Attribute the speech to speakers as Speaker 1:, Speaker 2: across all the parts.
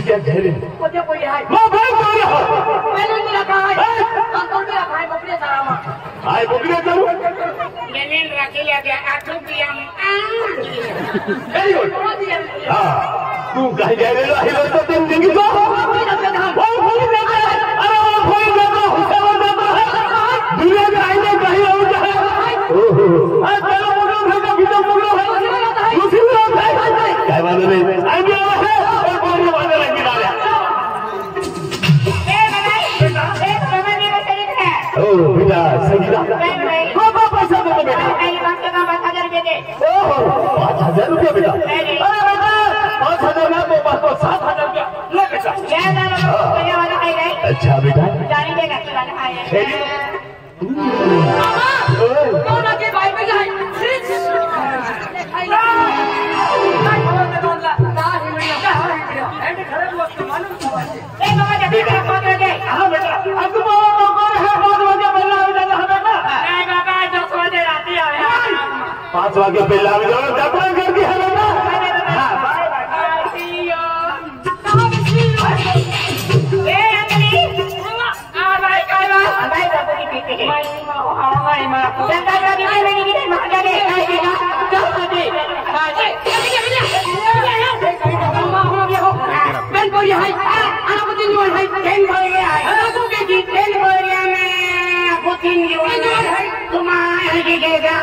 Speaker 1: क्या कह रहे हैं?
Speaker 2: मुझे कोई है
Speaker 1: वो भाई कौन है?
Speaker 2: मैंने नहीं रखा है अंकल भी रखा है बकरे सारा मां
Speaker 1: आए बकरे करो
Speaker 2: मैंने रखे ले गया आठों पिया
Speaker 1: वेरी गुड हां तू कहीं जा रहे हो आई तो तुम देंगे तो वो कोई नहीं अरे वो कोई नहीं हुसैन बाबा दुनिया में आईने कहीं और जाए ओहो अरे चलो बोलो भैया भीतर बोलो दूसरी बात है क्या बात है आई भी है और बोलने वाले लग गया ओ बेटा संगीता बाबा पैसा दे बेटा
Speaker 2: मेरी बात का 5000 रुपए दे
Speaker 1: ओहो 5000 रुपए बेटा अरे बेटा 5000 ना तो बस 7000 रुपया ले बेटा
Speaker 2: ले ना रुपया वाला है नहीं
Speaker 1: अच्छा बेटा
Speaker 2: जानी देगा कि वाला है
Speaker 1: खेली
Speaker 2: कौन आके भाई पे जाए ए बाबा जब तक फोन दे
Speaker 1: हां बेटा अब तो कौन है 5 बजे पहला आ जाना है बेटा
Speaker 2: ए बाबा 10 बजे रात आवे
Speaker 1: 5 बजे पहला आ जाओ डबल कर दिया बेटा हां बाय बाय
Speaker 2: कहां बिजी ए अंजलि आ भाई काला भाई बाबू की पीछे माई मां जनता का भी नहीं मां जाने Ben boy hai, anak putin jual hai, ten boy hai, aku ke di ten boy में putin jual hai, तुम्हारे गिरेगा,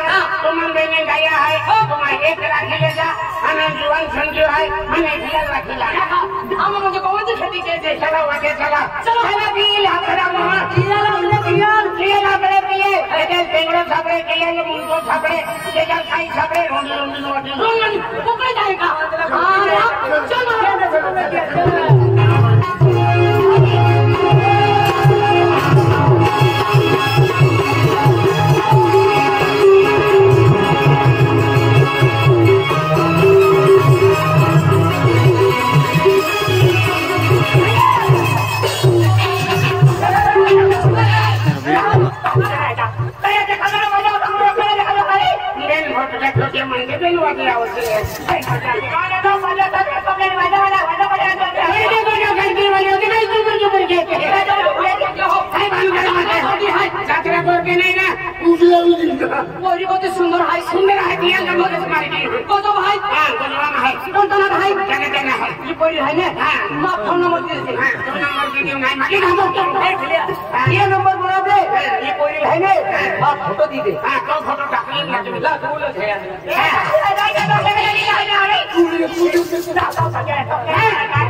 Speaker 2: तुम बेने गया है, तुम्हारे एक लाख गिरेगा, हमें जुआन संजू है, हमें दिया रखिला, हम मुझे कौन सी खेती कैसे चला वाके चला, चला बिल हमारा माँ, किया ना बड़े पिए, लेकिन पेंगड़ो छापड़े किया ये मुंडो छापड़े, ये जल खाई छापड़े, रोंगन पकड़ जाएगा, चलो सुंदर है सुंदर है दिया नंबर से मार दी को तो भाई हां को नाम है कौन तो भाई जाने देना है ये कोई है ना हां मां फोन नंबर दे दे हां फोन नंबर दे दियो नहीं मांगे हम तो देख लिया ये नंबर बना दे ये कोई है ना हां फोटो दी दे हां तो फोटो डाल ले ला बोल है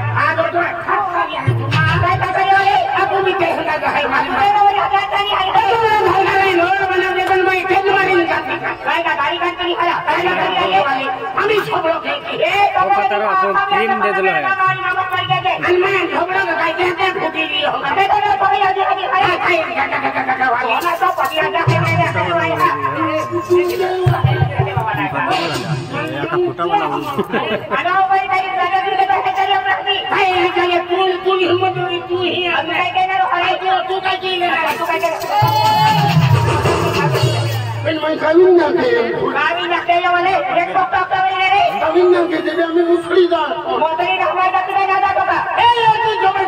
Speaker 2: हां तो अब भी कहना है गाड़ी का नहीं आया हम ही सब लोग एक क्रीम दे दो हनुमान झोपड़ा का कहते हैं फूटी ली होगा तो पतिया जाके तू हिम्मत तू ही तू का की
Speaker 1: मैं कविन ना के
Speaker 2: कावी ना के वाले एक पक्का कविन रे
Speaker 1: कविन ना के जब हमें मुखड़ी दा
Speaker 2: मोदरी ना हमारा कितना ज्यादा होगा ए ये तू जबर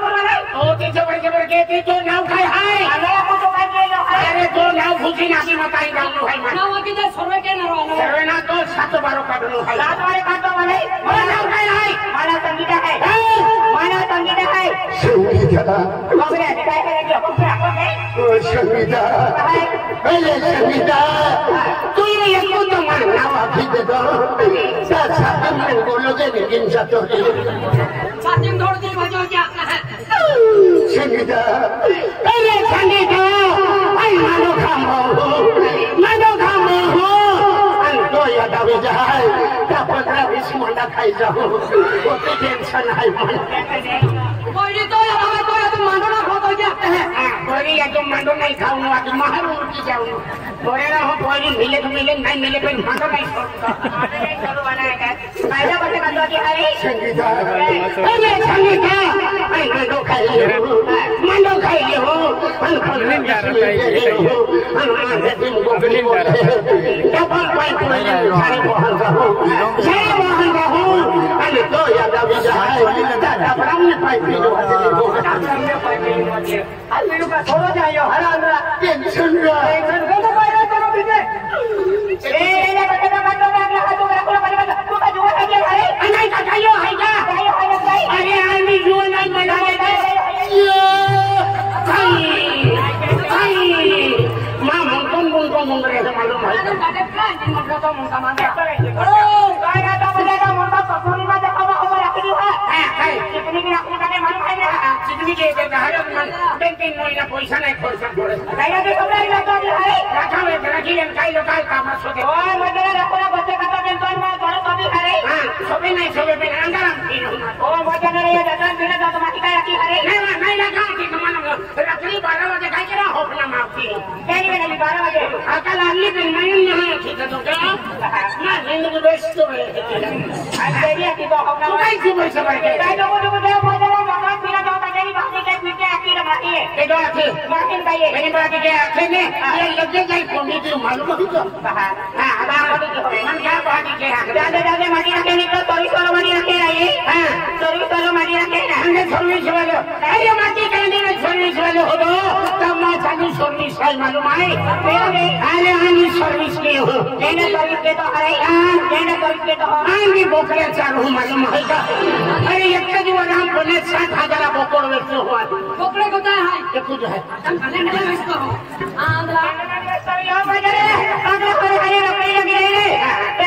Speaker 2: मारे ओ तू जबर के तू नाव खाए हाय अरे को तो खाए लो अरे तो नाव भूखी ना भी मताई डालू है मैं नाव के जे सर्वे के ना सर्वे ना तो 7 12 काटलो है 7 12 काटो वाले मारा नाव खाए हाय मारा संगीता है
Speaker 1: संगीता
Speaker 2: बाबरे काय करेंगे
Speaker 1: ओ संगीता पहले संगीता तू ये कौन तो मन नावा खींच दो साथ में बोलोगे लेकिन साथों
Speaker 2: साथिम छोड़ दी बजो क्या
Speaker 1: संगीता पहले संगीता आई मानो खामो अंतो या दावे जाए क्या 15-20 मंडा खाई जाओ वो तो टेंशन है
Speaker 2: कोई तो या तुम मानो ना खो तो क्या
Speaker 1: कोई या तुम मानो नहीं खाऊंगा तुम मारो उनकी जाऊंगा बोले ना हो कोई मिले तो मिले नहीं मिले कोई मानो नहीं
Speaker 2: करो बनाएगा पहला बच्चे का तो है
Speaker 1: संगीता अरे संगीता आई मानो खाई ले हो मन जा रहा है हम दिन को गली बोले डबल पाइप सारे मोहन का हो अरे तो या दावी जाए पाइप में जो आते हैं वो डॉक्टर ने पाइप में आते हैं आज मेरे को थोड़ा जाइयो हरा अंदर टेंशन का तो पाएगा तो पीछे ए ये बता अगला हाथ मेरा पूरा बता तू का जुआ है अरे नहीं का जाइयो है क्या अरे आदमी जुआ नहीं बना दे भाई मां मुंगन मुंगरे से मालूम है तो मुंगा मांगे ओ गाया तो बजागा मुंगा पकोड़ी में देखा हुआ रखी है कितनी की रखने का मालूम है ना कितनी के घर में बैंकिंग महीना पैसा नहीं खर्च करे गाया के कपड़ा रखा है रखा है रखी है कई लोग काम सोचे ओ मदर रखो बच्चे का तो टेंशन में घर तो भी है हां सोबे नहीं सोबे पे अंदर ओ मदर ने ये दादा बिना तो माटी का रखी है नहीं रखा कि मानो रात्रि 12 बजे खाई के ना होना माफी नहीं नहीं 12 बजे अकल अगली दिन नहीं नहीं ठीक है तो क्या ना जिंदगी बेस्ट है आज देरी की तो होना तू कहीं से पैसा भाई काय तो दे मदर भगवान बिना तो तेरी बातें के पीछे आती रमाती है के दो आती माकिन भाई मेरी बात के आखे ने ये लगे जाई कोनी की मालूम है तो हां आधा कोनी की मन क्या बात के दादा माटी रखे नहीं तो 24 वाला माटी रखे रही हां 24 वाला माटी रखे ना हमने सर्विस वाले अरे माटी के लिए सर्विस वाले हो दो तब मैं चालू सर्विस है मालूम है अरे आनी सर्विस के हो लेने सर्विस के तो अरे लेने सर्विस के तो आनी बोकरे चालू मालूम है का अरे एक के जो नाम बोले 7000 बोकड़ वेच हुआ बोकड़े को है ये कुछ है खाने में वेच तो आंध्रा सब यहां बजे आंध्रा हरे रखी लगी रही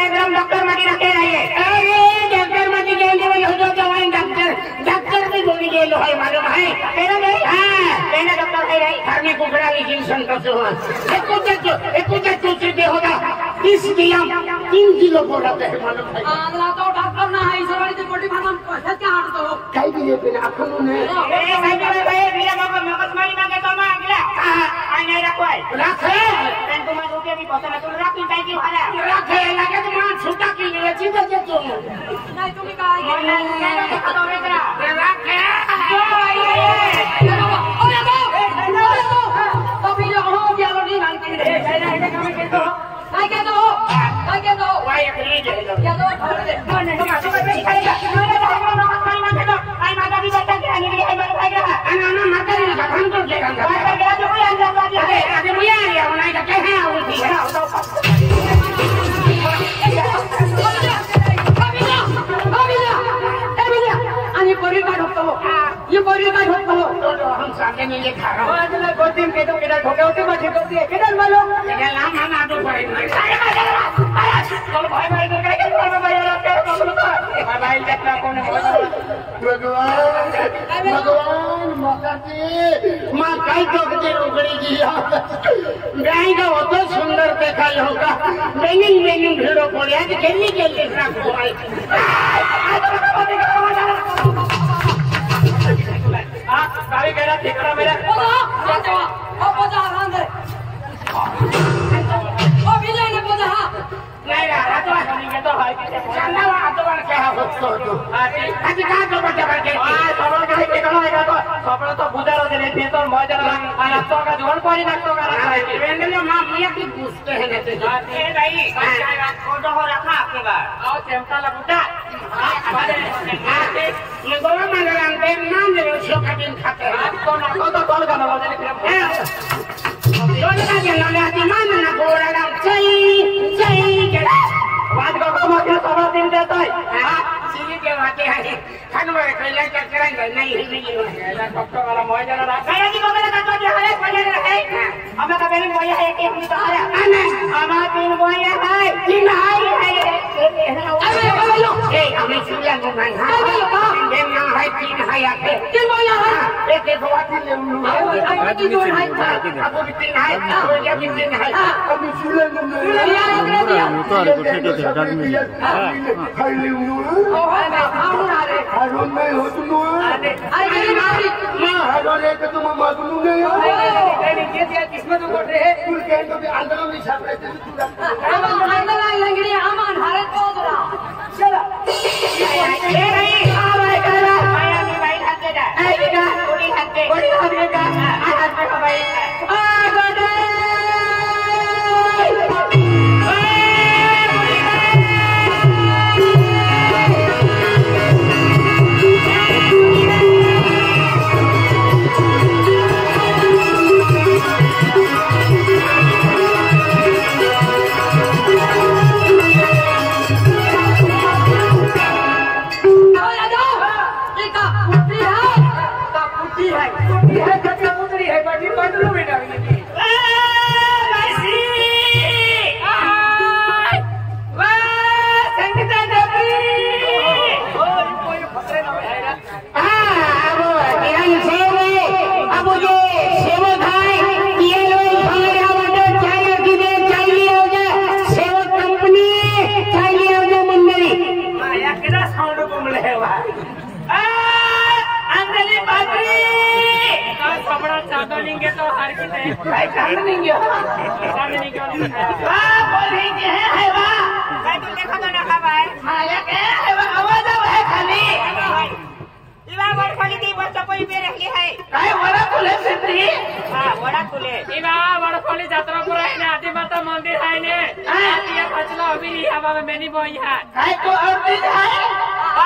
Speaker 1: एकदम डॉक्टर माटी रखे रही अरे डॉक्टर माटी के लिए हो जो जवान डॉक्टर भी बोली के लो है मालूम है तेरा नहीं हां तेरा डॉक्टर है रही घर में कुकड़ा की इंजेक्शन करते हो एक कुछ दे होगा 30 दिया 3 किलो बोला है मालूम है आंध्रा तो डॉक्टर ना है इसवाड़ी से बॉडी फार्म पैसा क्या हाट तो काई भी ये बिना अखनो ने ए भाई मेरा बाबा मगज मारी मांगे तो मैं अगला आई नहीं रखवाई रखे तेन तो मैं रुपया भी पता ना तो रखी काई की वाला रखे लगे तो मैं छुट्टा की ले चीज दे तू नहीं तुम्ही काय नहीं तो रेकरा रखे तो भी जो हो गया लोडी मांगती है काय के दो वाई अगली जे क्या दो नहीं तो मातो पे खाएगा आई माता भी बता के आने के लिए मार खाएगा ना माता ने का हम तो के गंगा माता गया जो कोई अंदर आ गया अरे मुया या उन्हें का कहे है उठी है ये बोरी का ढोकता हो ये बोरी का ढोकता हो तो हम सामने नहीं ये खा रहा हूं आज मैं गोतिम के तो केडा ढोके होते मैं ठीक होती है केडा मालूम ये नाम ना तो पड़े चल भाई भाई तो क्या कर भाई यार क्या बोलो भाई देखना कौन है भगवान माता की मां काई तो के उगड़ी जी गाय का वो तो सुंदर देखा होगा मेनिंग भिड़ो पड़े आज खेलनी खेलनी रख भाई गाड़ी मेरा ठिकाना मेरा नहीं रहा तो नहीं तो है चलना वहां तो क्या हो तो आज का तो बच्चा बच्चे सब का के करो है तो सब तो बुझारो दे थे तो मजा लगा तो का जोन कोनी ना तो करा वेंदले मां मिया की पूछते हैं जैसे ए भाई फोटो हो रखा आपके बार आओ चमका लगता ये गोवा मंगलान पे नाम ले शो का दिन खाते हैं तो ना तो कॉल करना वाले दोनों का जन्म ले आती मान ना गोरा नाम सही के बात को मात्र सवा दिन देता है हां सीधी के बातें है खानवर कइला के कराएंगे नहीं हिली है डॉक्टर वाला मौजा ना गया जी बगल का तो है पहले है हमें का बेरी मोया है कि हम तो आया नहीं हमारा तीन मोया है तीन है अरे बोलो ए हमें सुलिया को नहीं हां दिन ना है तीन है आके तीन मोया है एक एक बात ले लो अब तीन है अब तीन है और ये भी तीन है अब सुलिया को नहीं
Speaker 3: तो अरे कुछ के थे आदमी
Speaker 1: खाई ले लो ओ अरे हारो नहीं हो तुम अरे मां हारो रे के तुम मागलू नहीं हो तेरी के किस्मत को रे तू के तो भी अंदर में छाप रहे थे तू अंदर लंगड़ी आमान हारे तो दरा चलो ए भाई आ भाई करा भाई अभी भाई हाथ दे जा ए बेटा गोली हाथ दे का हाथ में भाई आ गडे
Speaker 2: अंजलि बाबरी
Speaker 3: कपड़ा चादर लेंगे तो हर किसे
Speaker 2: भाई चांद नहीं गया वाह बोलेंगे है वाह
Speaker 3: भाई तुम देखो तो ना भाई
Speaker 2: माया के है वाह आवाज है खाली
Speaker 3: इवा वर खाली दी बच्चा कोई पे रखली है
Speaker 2: काय वरा खुले सिद्धि
Speaker 3: हां वड़ा खुले इवा वर खाली यात्रा पूरा है ना आदि माता मंदिर है ने आदि फचला अभी हवा में नहीं बोई है
Speaker 2: काय तो और दिन है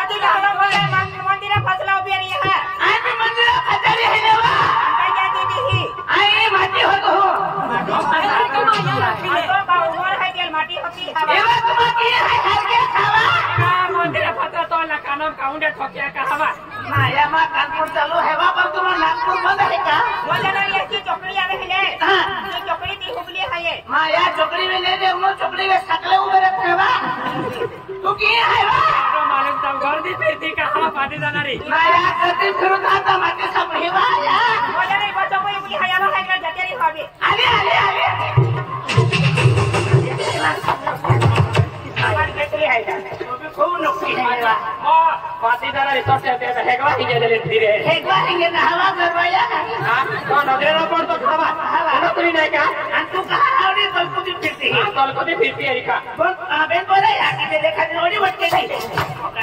Speaker 3: आदि का हवा है मंदिर फचला अभी नहीं है
Speaker 2: आई भी मंदिर खतरे है ना वाह
Speaker 3: काय क्या दीदी ही
Speaker 2: आई माटी हो तो
Speaker 3: माटी होती है
Speaker 2: एवा तुम्हारी है हर के खावा
Speaker 3: मंदिर फचला तो ना कानम काउंटर ठोकिया का हवा
Speaker 2: माया मा कानपुर चालू है वा पर तुम नागपुर बंद है का
Speaker 3: बोले ना ये की चोकड़ी आवे है
Speaker 2: हां
Speaker 3: ये चोकड़ी दी हुबली है ये
Speaker 2: माया चोकड़ी में ले दे उनो चोकड़ी में सकले उबे रखे वा तू की है वा
Speaker 3: तो मालूम तब घर दी फिरती का हवा पाटी जानारी
Speaker 2: माया कति फिरू था माटी सब ही वा या
Speaker 3: बोले नहीं बच्चों को हुबली है यार है का जतेरी भाभी
Speaker 2: आले आले आले
Speaker 3: हमारी बेटली है जाने
Speaker 2: वो भी खूब नुक्की है वा
Speaker 3: ओ पाटी जानारी तो से दे हेगवा ही जे ले फिरे
Speaker 2: एक बार इंगे ना हवा करवाया
Speaker 3: हां तो नगरे ना पड़ तो खावा नौकरी नहीं का
Speaker 2: अंतु कहा आवड़ी तो कुछ फिरती है
Speaker 3: तल को भी फिरती है का
Speaker 2: बेन बोले आके देखा जोड़ी बटके नहीं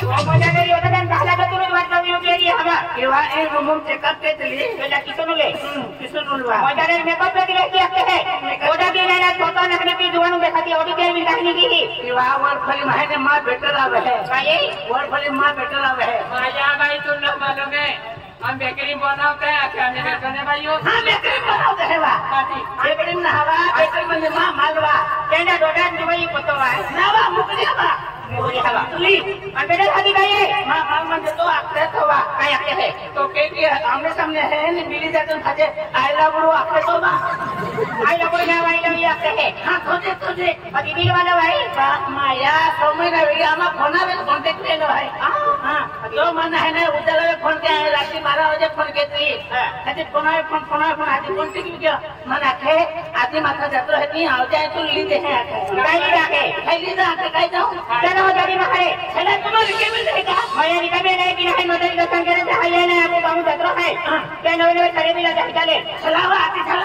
Speaker 3: वो मजा नहीं होता kan कहला का तुरंत बात कभी होती है हवा
Speaker 2: कि वा एक रूम चेकअप के लिए
Speaker 3: बेटा किसनो ले
Speaker 2: किशन उलवा
Speaker 3: मजा नहीं मेकअप पे रहती है ओदा भी नहीं ना छोटा नखने की जुआन में खाती ऑडी देर में कहने की
Speaker 2: कि वा वर फली मायने मां बेटर आवे है
Speaker 3: भाई
Speaker 2: वर फली मां बेटर आवे है
Speaker 3: माया भाई तुम लोग मालूम है हम बेकरी बनाते हैं क्या नहीं करने भाइयों
Speaker 2: हां बेकरी बनाते है वा बेकरी में हवा बेकरी में मां मालवा
Speaker 3: केना डोडा दुबई पतवा
Speaker 2: ना वा मुकली हवा
Speaker 3: मुकली हवा ली अंदर खाती भाई
Speaker 2: मां मां मन तो आखरे थवा
Speaker 3: काय आते है
Speaker 2: तो के आमने सामने है ने मिली जाते खाते आई लव यू आखरे तो वा
Speaker 3: I love you I love you आते है
Speaker 2: हां तुझे
Speaker 3: दीदी वाला भाई
Speaker 2: माया समय ना वीडियो आमा फोन में कांटेक्ट ले लो भाई हां तो मन है ना उधर फोन के रात 12 बजे फोन के थी आदि फोन आदि फोन के क्या मन आखे आदि माथा जातो है ती आ जाए तो ली दे है
Speaker 3: गाली राखे
Speaker 2: खाली जा के काई जाओ
Speaker 3: चलो जरी में खड़े
Speaker 2: चला तुम्हारे के में देगा
Speaker 3: मैं निकल में नहीं कि नहीं मदद दर्शन करे चाहिए ना आपको बाबू जतरो है ते नवे नवे खड़े भी ला चले
Speaker 2: चला आदि चला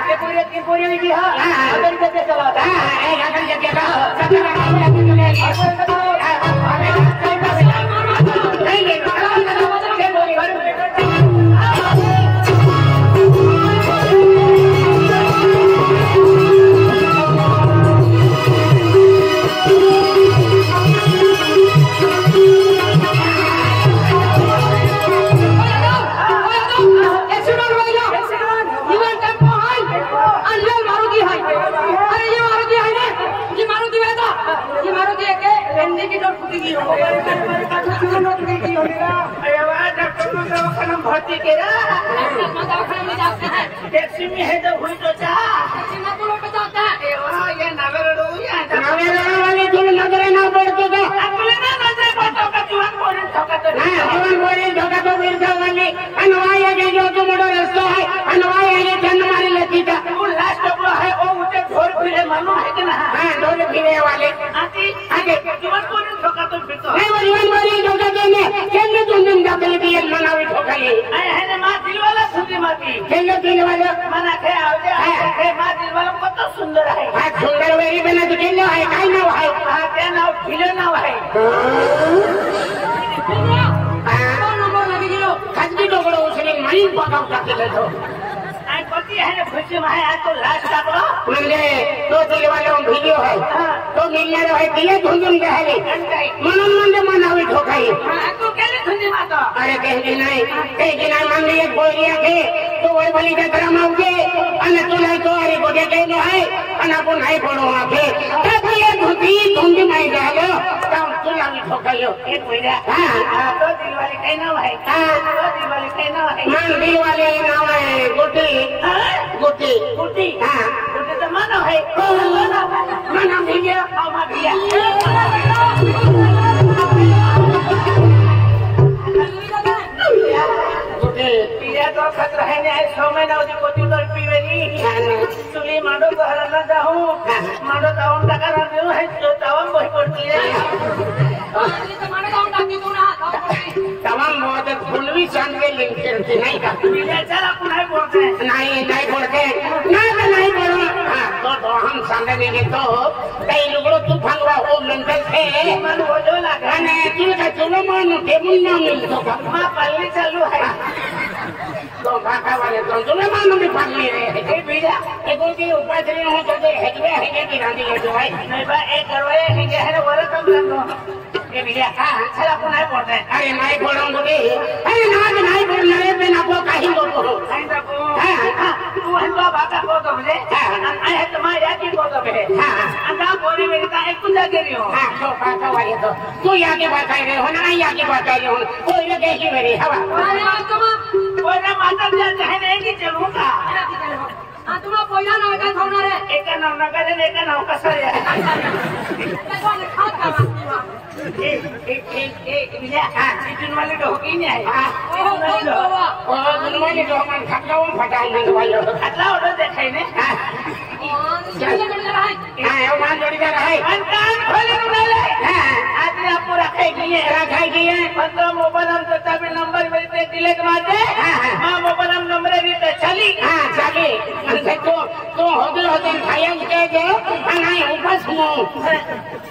Speaker 3: ये पूरी विधि है अगर कैसे चला हां अगर जगह का
Speaker 2: भर्ती के टैक्सी में है तो हुई तो जा ये नगर वाले तुम नजरे ना पड़ते तो अपने ना नजरे पड़तो का जीवन बोले धोखा तो जीवन बोले धोखा तो मिल जावाने अनवाय के जो तो मोड़ो रास्ता है अनवाय के जन्म मारे लेती था वो लास्ट को है वो उठे ढोल फिरे मालूम है कि ना हां ढोल फिरे वाले आगे जीवन बोले धोखा तो फिर तो नहीं वो जीवन बोले धोखा देने केने तुम दिन जाते भी एक मनावी धोखा ले है ना मां दिल वाला सुंदर माती केने दिल वाला मना थे आवजे है मां दिल वाला कत सुंदर है हां सुंदर वेरी बना तो केने है काय ना है हां ते ना फिले ना है खाजगी डोगड़ो उसने मरी पकाव करके ले दो आई पति है ना खुशी में है आज तो लास्ट काटो म्हणजे तो दिल वाला वीडियो है तो मिलने रहे दिले धुंधुन गहले म्हणून म्हणजे मनावी ठोकाई तू केले धुंदी मातो अरे कहली नाही मान लिए बोली आहे तो वय भली का गरम आवगे आणि तुला तो अरे गोगे केलो आहे आणि आपण नाही पडो आखे ते भले धुंदी माई झालो काम तुला मी ठोकायो एक महिना हां तो दिल वाले काय नाव आहे हां तो दिल वाले काय नाव आहे मान दिल वाले नाव आहे गोटी गोटी गोटी हां गोटी तो मानो है मानो भैया आओ मा भैया गोटी पिया तो खत रहे ने 6 महीना उदी गोटी तो पीवेली चुली मांडो तो हर ना जाऊं मानो जाऊं टका ना देऊं है तो तमाम बही पड़ती है तमाम बहुत फुलवी चांद के लिंक करते नहीं का चल अपन है बोलते नहीं बोलते नहीं बोलो तो हम सांगे देंगे तो कई लोग तू भंगवा हो लंदन से मन हो जो लगा ने तू का चलो मानो के मुन्ना मिल तो मां पल्ली चालू है तो काका वाले तो चलो मानो में पल्ली रे ए बीजा एगो के ऊपर चले हो तो हेजवे है की गांधी है जो है नहीं बा एक करवाए है के है वो कम लगो ए बीजा हां चला अपन है बोलते अरे नहीं बोलो बोली अरे नहीं बोल रहे पे ना को कहीं बोलो नहीं तो हां तू है तो बात को तो मुझे आई है तुम्हारे याद को तो है हां अंधा बोली मेरी का एक कुछ दे रही हो हां तो काका वाले तो तू याद बात कर रहे हो ना याद बात कर रहे हो कोई ने कैसी मेरी हवा अरे तुम कोई ना माता जाते है नहीं कि चलूंगा हां तुम पहिला ना का थोना रे एक ना नगर रे एक ना कसर है कौन खाता बिया हां इतन वाले तो होगी नहीं है हां ओ दुन वाले तो मन खटलाओ फटाई नहीं वाले खटलाओ तो देखे ने हां हां मान जोड़ी जा रहा है कान खोले उड़ाले हां आज आप रखे गए मतलब मोबाइल हम तो तब नंबर मेरे डिलीट मार दे हां मोबाइल हम नंबर रीते चली हां चली तो होते खाया के जो नहीं उपस मो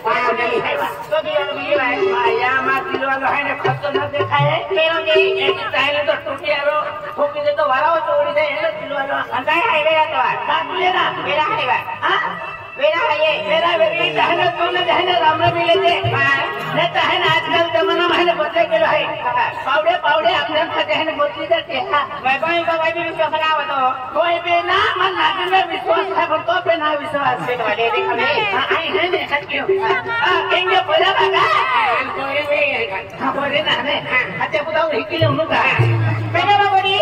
Speaker 2: हां नहीं है तो दिया माया मा किलो वाला है ने खत्म न देखाए मेरो के एक चाहे तो टूटी आरो ठोकी दे तो वाला तोड़ी दे किलो वाला अंदाय है मेरा तो काट लेना मेरा है हां मेरा है ये मेरा बेटी दहने तूने दहने राम मिले थे नहीं तो है ना आजकल जमाना में है बच्चे के है पावड़े अपने का दहने बोतली देते हैं भाई भी विश्वास ना हो तो कोई भी ना मन नागिन में विश्वास है पर तो पे ना विश्वास से वाले देखो नहीं आई है ने सच्चियो कहेंगे बोला बाबा कोई भी हां बोले ना ने अच्छा बताओ हिकिले उनका मेरे बड़ी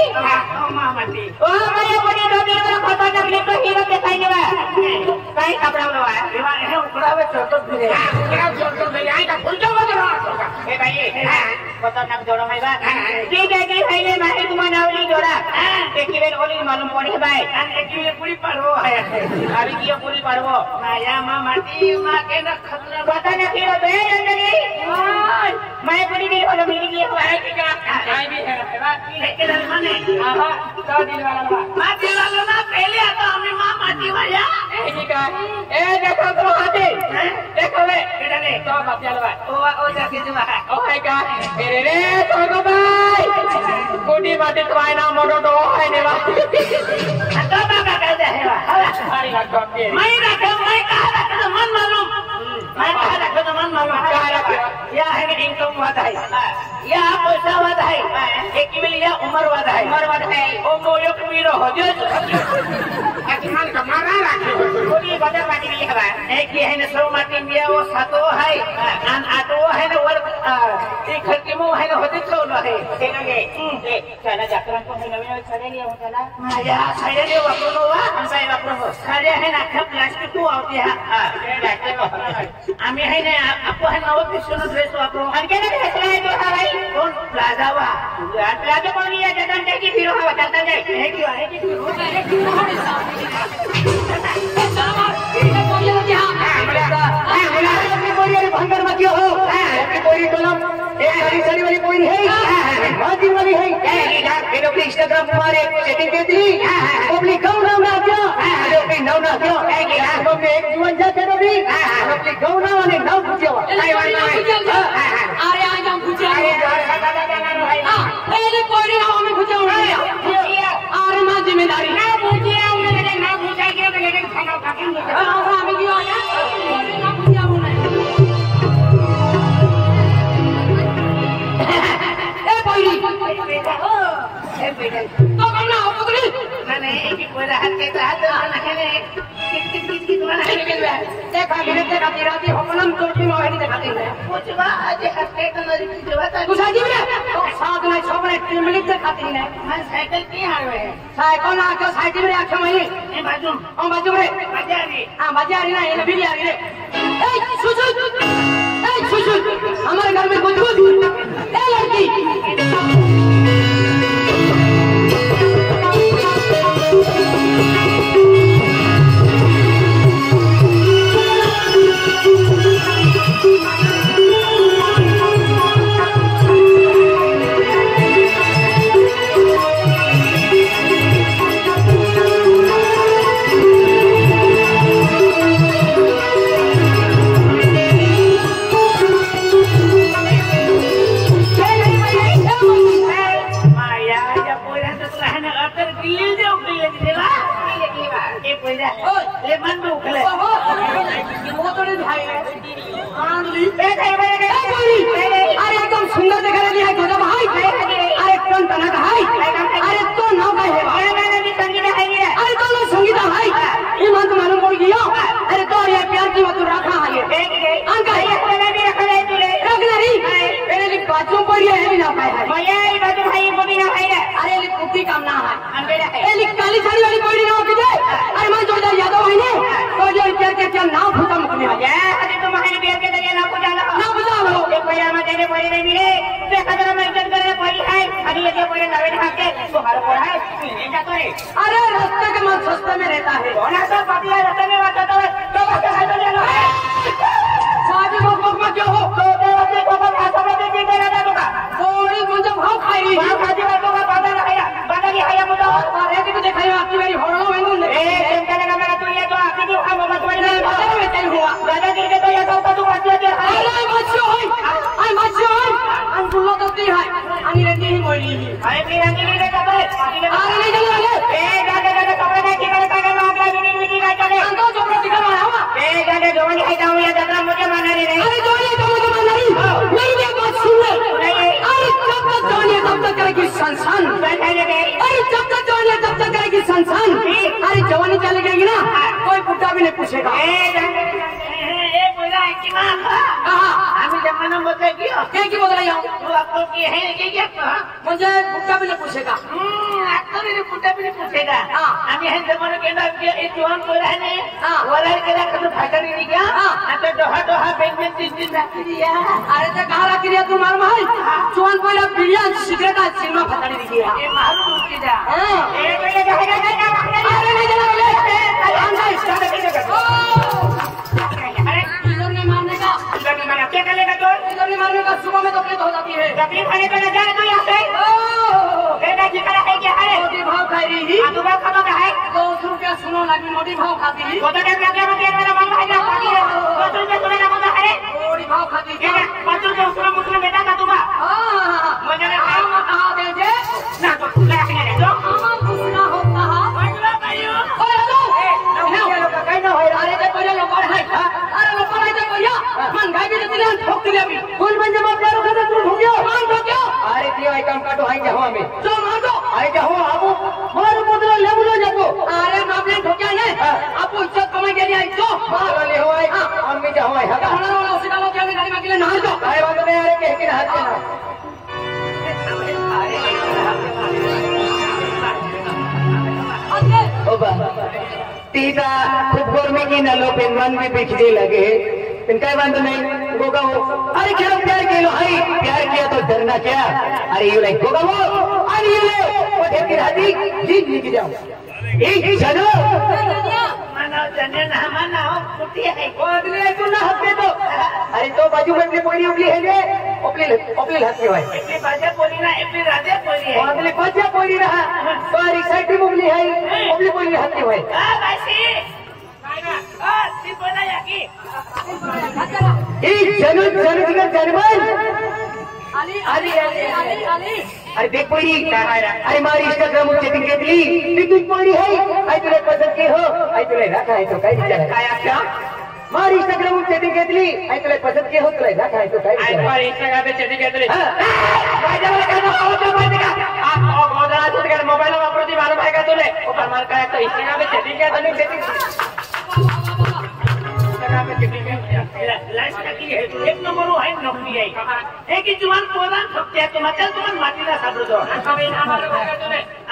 Speaker 2: मां मती ओ मेरे बड़ी दो पता तकलीफ तो हीरो दिखाई बा कहीं कपड़ा लो है है उकड़ा में छोटो फिरे उकड़ा छोटो फिरे आई का फुलजो बदरो ए भाई हां पता ना जोड़ो भाई बा ठीक है कि पहले मैं तुम्हारा नावली जोड़ा देखी बेन ओली मालूम पड़ी भाई एक पूरी पड़वो है अभी की पूरी पड़वो माया मां माटी मां के न खतरा पता ना फिर बे अंदरी मैं पूरी भी वाला मिल गई है कि क्या आई भी है बात की है के माने हां तो दिल वाला मां दिल वाला ना पहले आता हमें मां माटी वाला ए का ए देखो तो हाथी देखो वे बेटा ने तो बात चलवा ओ जाके जुआ ओ है का रे रे तो भाई कोडी माटी तुम्हारे नाम मोटो तो है ने बा तो बाबा कह दे है अरे रखो मैं रखो मैं कहा रखो मन मालूम मैं कहा रखो तो मन मालूम कहा रखो या है इनकम वादा है या पैसा वादा है एक मिल या उम्र वादा है ओ मोयो कबीरो हो जो आसमान का मारा रखे कोडी बदल माटी नहीं है एक है ने सो माटी में वो सातो है अन आटो है ने वर एक खर्ची मो है ने होते तो है देंगे ए चला जाकरन को नवे छड़े लिया हो चला या छड़े लिया वापरो वा हम साई वापरो छड़े है ना खप प्लास्टिक को आती है आमी है ने आपको है ना वो किसनो ड्रेस वापरो अनके ने भेजना है तो भाई कौन प्लाजा वा प्लाजा कौन लिया जतन के की फिरो हवा चलता जाए है कि फिरो भंगर मत हो कोई कलम हरी साड़ी वाली कोई है बाजी वाली है इंस्टाग्राम तुम्हारे सेटिंग के दी पब्लिक गाँव नाम ना दिया पब्लिक नाम ना दिया पब्लिक एक जीवन जाते ना भी पब्लिक गाँव नाम वाले नाम पूछे अरे आज हम पूछे पहले कोई नाम हमें पूछे अरे मां जिम्मेदारी ना पूछे ना पूछा के लेकिन खाना खा के हमें क्यों आया ना पूछा बोले बेटा तो कम ना हो पकड़ी मैंने एक कोई हाथ के साथ ना है किस तुम्हारा है देखा मेरे से राती राती हमलम तो की मोहनी दिखाते हैं कुछ आज हफ्ते का नरी की बात है कुछ आजी मेरे तो साथ में 6 मिनट 3 मिनट दिखाते हैं मैं साइकिल की हार में साइकिल ना तो साइकिल में आंखें में ए बाजू में बाजारी हां बाजारी ना ये भी आ रही है ए सुसु हमारे घर में कुछ ए लड़की पहिला ले मन में उखले
Speaker 4: वो तो नहीं भाई आंधली
Speaker 2: ए
Speaker 4: अरे एकदम सुंदर दिख रही है गजब भाई अरे कौन तना का है अरे तो नाम का है
Speaker 2: मैंने भी संगीत है ये
Speaker 4: अरे तो लो संगीता भाई ये मन तो मालूम पड़ गया अरे तो ये प्यार की बात रखा है ये
Speaker 2: देख ले
Speaker 4: अंकल
Speaker 2: ये मैंने भी रख ले तूने
Speaker 4: रख नहीं मेरे लिए बातों पर ये है ना पाए
Speaker 2: मैं ये बात भाई बोली ना भाई
Speaker 4: अरे ये कुत्ती काम ना है
Speaker 2: अंधेरा है
Speaker 4: ए लिख काली साड़ी वाली पड़ी ना होगी जे अरे मैं जोरदार यादव है ने तो जो प्यार के क्या नाम फुटा मुकने आ
Speaker 2: ये अरे तुम हमारे प्यार के दरिया ना पूजा लो
Speaker 4: ना बुझा लो
Speaker 2: ये पहिला में तेरे पहले नहीं मिले देखा जरा मैं इज्जत करे पड़ी है अभी ये पहले नवे ढाक के तो हर पड़ा है ये क्या करे
Speaker 4: अरे रास्ते के मत सस्ते में रहता है
Speaker 2: होना सब पापिया रास्ते में बात तो बात है ले लो
Speaker 4: शादी भोग में क्यों हो
Speaker 2: तो देवते को बात सब दे के ना तो का
Speaker 4: थोड़ी मुझे भाव खाई रही
Speaker 2: बात खाती बात का बात ना है बात की है मुझे
Speaker 4: अरे कि दिखाई आपकी मेरी होड़ो में नहीं
Speaker 2: ए चिंता लगा मेरा तू ये तो आपकी भी हम मत वही नहीं
Speaker 4: बाजार में चल हुआ
Speaker 2: दादा जी के तो ये तो तू बात दे
Speaker 4: अरे मच्छो है आई मच्छो है अंकुलो तो ती है अनि रहती ही मोली ही
Speaker 2: अरे फिर अंजलि ने कहा
Speaker 4: अरे नहीं चलो
Speaker 2: ए दादा दादा कपड़े में किधर का ना अगला भी का चले
Speaker 4: अंतो जो दिखा रहा हूं
Speaker 2: ए दादा जवान है जाऊं या दादा मुझे माना नहीं
Speaker 4: अरे जोनी तो मुझे मान नहीं मेरी एक बात सुन ले अरे जब तक जोनी तब तक करेगी संसान अरे जब तक जोनी तब तक करेगी संसान अरे जवानी चली जाएगी ना कोई बुढ़ा भी नहीं पूछेगा
Speaker 2: ए बोला कि मां
Speaker 4: कहा
Speaker 2: हमें जमाना बदल गया
Speaker 4: क्या की बोल रही हूं
Speaker 2: तू आपको की है कि क्या
Speaker 4: मुझे बुढ़ा भी नहीं पूछेगा
Speaker 2: आपको भी पुट्टा भी पूछेगा
Speaker 4: हां
Speaker 2: हमें है जमाना के अंदर के एक जवान को रहने वाला के रख तो फायदा नहीं गया तो दोहा दोहा बैंक में 3 दिन रख दिया
Speaker 4: अरे तो कहा रख दिया तू मार भाई जवान को बिलिया सिगरेट का सिनेमा फटा नहीं दिया
Speaker 2: ये मालूम उसकी जा
Speaker 4: हां
Speaker 2: ए पहले कहेगा
Speaker 4: अरे नहीं चला ले अंदर स्टार्ट कीजिएगा
Speaker 2: अरे
Speaker 4: इधर नहीं मारने का
Speaker 2: इधर नहीं मारा क्या करेगा तो
Speaker 4: इधर नहीं मारने का सुबह में तकलीफ हो जाती है
Speaker 2: तकलीफ खाने पे ना जाए तो यहाँ से बेटा जी करा है क्या है
Speaker 4: मोटी भाव खाई रही
Speaker 2: तू बात खत्म का है
Speaker 4: 200 रुपया सुनो लगी मोटी भाव खाती है
Speaker 2: वो तो क्या क्या मेरा मन है जा पानी है 200 रुपए सुने ना मुझे है
Speaker 4: मोटी भाव खाती
Speaker 2: क्या
Speaker 4: है
Speaker 2: 5 रुपए उसने मुझे बेटा का दूंगा
Speaker 4: हां
Speaker 2: मुझे
Speaker 4: कहा दे दे
Speaker 2: ना तो ले आके दे दो
Speaker 4: हमारा कुछ ना होता है
Speaker 2: पकड़ा भाइयों
Speaker 4: ओए हेलो
Speaker 2: कहना हो
Speaker 4: अरे ते पहिले लोकर है अरे लोकर है ते भैया मन गाय भी देते हैं ठोक दिया अभी
Speaker 2: कौन बन जवाब दे रहा है तू ठोकियो
Speaker 4: मान ठोक गया
Speaker 2: अरे दियो आई काम काटो आई जाओ हमें
Speaker 4: जो मार दो
Speaker 2: आई जाओ आबू मारो पुत्र ले बोलो जाको
Speaker 4: अरे मामले ठोकिया ने आपको इज्जत कमाई के लिए आई तो
Speaker 2: मारो ले हो आई हम भी जाओ आई हगा
Speaker 4: होना वाला उसी का लोग क्या गाड़ी में के लिए नहा दो
Speaker 2: अरे बात नहीं अरे कह के हाथ देना ओ बा तीता खूब गर्मी की न लो पेनवान भी बिखरे लगे इनका बात नहीं गोगा वो अरे क्या प्यार के लो हाई प्यार किया तो डरना क्या अरे यू लाइक गोगा वो अरे यू ले वो ठेकी राती जी जी जाओ एक चलो मानो जने ना मानो कुटी है वो अगले को ना हत्ते तो अरे तो बाजू में अपनी पोरी उगली है जे ओपली हत्ते हुए अपनी बाजा पोरी ना अपनी राजा पोरी है अगले बाजा पोरी रहा तो रिसाइट उगली है ओपली पोरी हत्ते हुए हां बासी ती बना याकी एक जन जनमन
Speaker 4: अली अली अली अली
Speaker 2: अरे देख पोरी अरे मारी इंस्टाग्राम चेटिंग के दी तू पोरी है आई तुले पसंद के हो आई तुले रखा है तो कई विचार है क्या मारी इंस्टाग्राम चेटिंग के दी आई तुले पसंद के हो तुले रखा है तो कई विचार है मारी इंस्टाग्राम पे चेटिंग के दी भाई जब कहना हो तो भाई का आप गोदरा से कर मोबाइल में अपनी मारो भाई का तुले ऊपर मार का तो इंस्टाग्राम पे चेटिंग के दी चेटिंग एक नंबर है नौकरी है एक जवान पोरान ठोकते तो मतलब तुम माटीला साबरो दो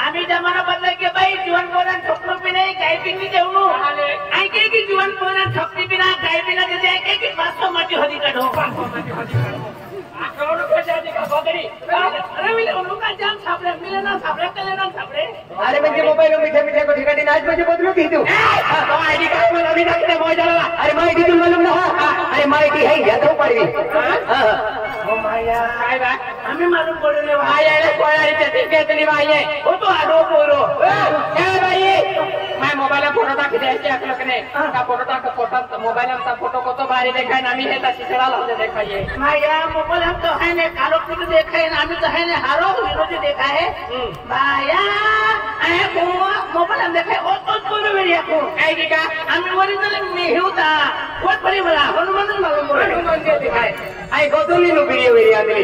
Speaker 2: आम्ही जमाना बदल के भाई जवान पोरान ठोकनो भी नहीं गाय भी नहीं जाऊनो आई के की जवान पोरान ठोकती बिना गाय बिना दे जाए के 500 माटी होदी काढो 500 रुपये जाती का बकरी अरे मिले उनका जाम सापड़े मिले ना सापड़े कले ना सापड़े अरे म्हणजे मोबाईल मीठे मीठे को ठिकाणी नाच म्हणजे बदलू की तू तो आईडी कार्ड में अभी तक ने मोबाइल डाला अरे माईडी तुम मालूम ना अरे माईडी है यादव पड़गी ओ माया काय बा हमें मालूम पड़ले भाई आले कोणारी चेटिंग केतली भाई वो तो आडो पोरो ए भाई मैं मोबाइल में फोटो टाक द्यायचे आपल्याकडे का फोटो मोबाइल में फोटो को तो बाहरी देखाय ना मी हे तशी चढा लावले देखाये माया मोबाइल हम तो है ने कालो फोटो देखाय ना मी तो है ने हारो विरोधी देखा है माया ए को मोबाइल में देखाय ओ तो पूरा वेरिया को
Speaker 3: दिखाएगी का
Speaker 2: आम्ही ओरिजिनल मी हे होता कोण परी मला हनुमान
Speaker 3: मंदिर दिखाए
Speaker 4: आई गोदुली नु वीडियो आदली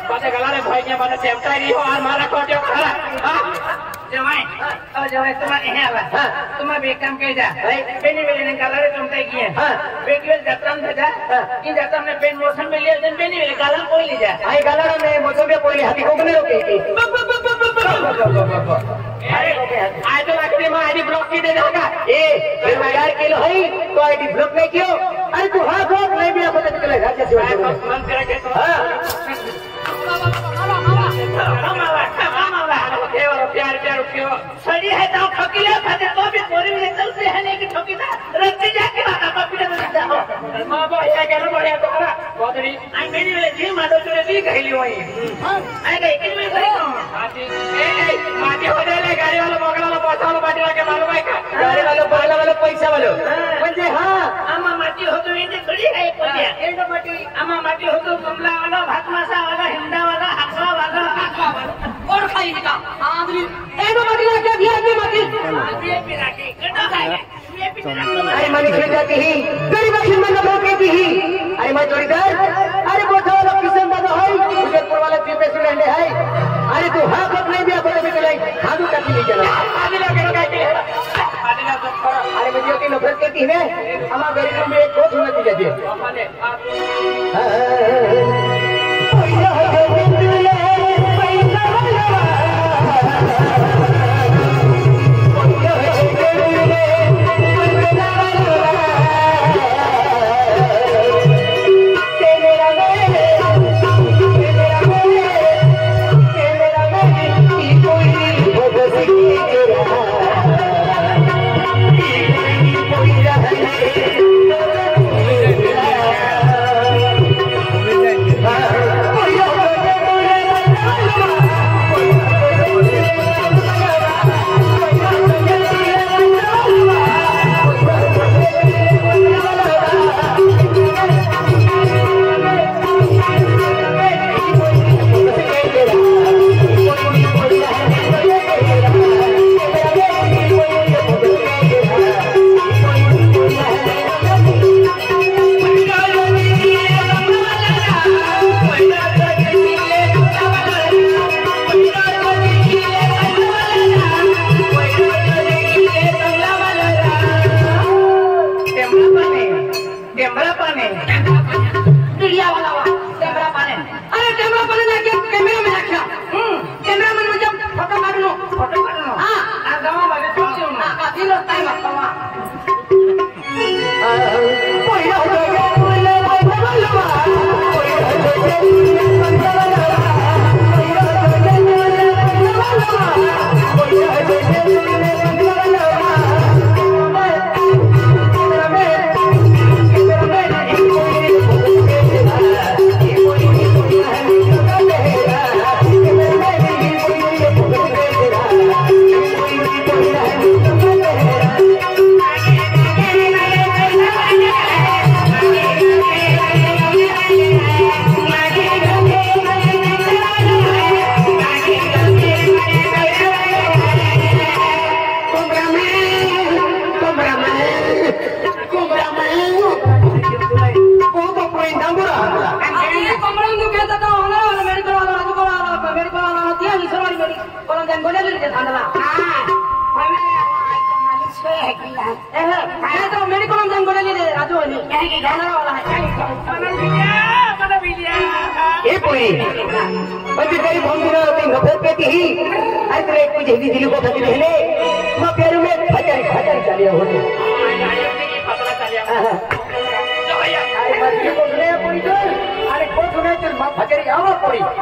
Speaker 3: बाटे गला रे भाई के बाटे चेपटा रही हो और मारा कोटियो खरा
Speaker 2: जमाई तुम्हारे हे आवा तुम्हारे एक काम के जा पेनी मेले ने कलर तुमते किए बेटियों जात्राम भेजा इन जात्राम में पेन मौसम में लिया दिन पेनी मेले कलर कोई ले जा
Speaker 4: आई गलर में मौसम में कोई हाथी को ने रोके
Speaker 3: आज तो लगती मां आईडी ब्लॉक की दे देगा
Speaker 4: ए यार किलो है तो आईडी ब्लॉक नहीं कियो अरे तू हां ब्लॉक नहीं भी पता चले घर जैसे
Speaker 3: मन करे के तो
Speaker 4: हां
Speaker 3: प्यार प्यार क्यों
Speaker 2: सड़ी है तो ठोकीले खाते तो भी बोरी में चलते हैं नहीं कि ठोकी था रस्ते जाके बात पपीता में जाओ
Speaker 3: मां बढ़िया के बढ़िया तो करा गोदरी
Speaker 2: आई मेरी वाले जी माडो तुरे भी कहली होई आई गई कि मैं करे कौन
Speaker 3: ए माटी हो जाए गाड़ी वाला बगल वाला पैसा वाला बाटी के मालूम है का
Speaker 4: गाड़ी वालों बगल वालों पैसा वालों म्हणजे हां
Speaker 2: आमा माटी हो तो ये बड़ी है कोडिया एंड माटी आमा माटी हो तो कमला वाला भात मासा वाला हिंदा वाला हकवा वाला और खाई का आदमी
Speaker 4: एनो माटी ना क्या भिया माटी
Speaker 2: ये भी राखी कटा खाए ये भी
Speaker 4: अरे मानी खेल जाती ही गरीब आखिर में न भोगे भी ही अरे मैं जोड़ीदार अरे बोठा वाला किसान दादा है गुजरपुर वाला पीपे से रहने है अरे तू हां कब नहीं दिया पड़े में लाई खादू का नहीं चला
Speaker 3: आदि लगे का के आदि ना तो
Speaker 4: अरे मुझे की नफरत करती है हमारा गरीब में एक बहुत सुनती जाती है
Speaker 3: माने
Speaker 4: दिल्ली को खती रहने मां प्यारू में भजन भजन चलिए होते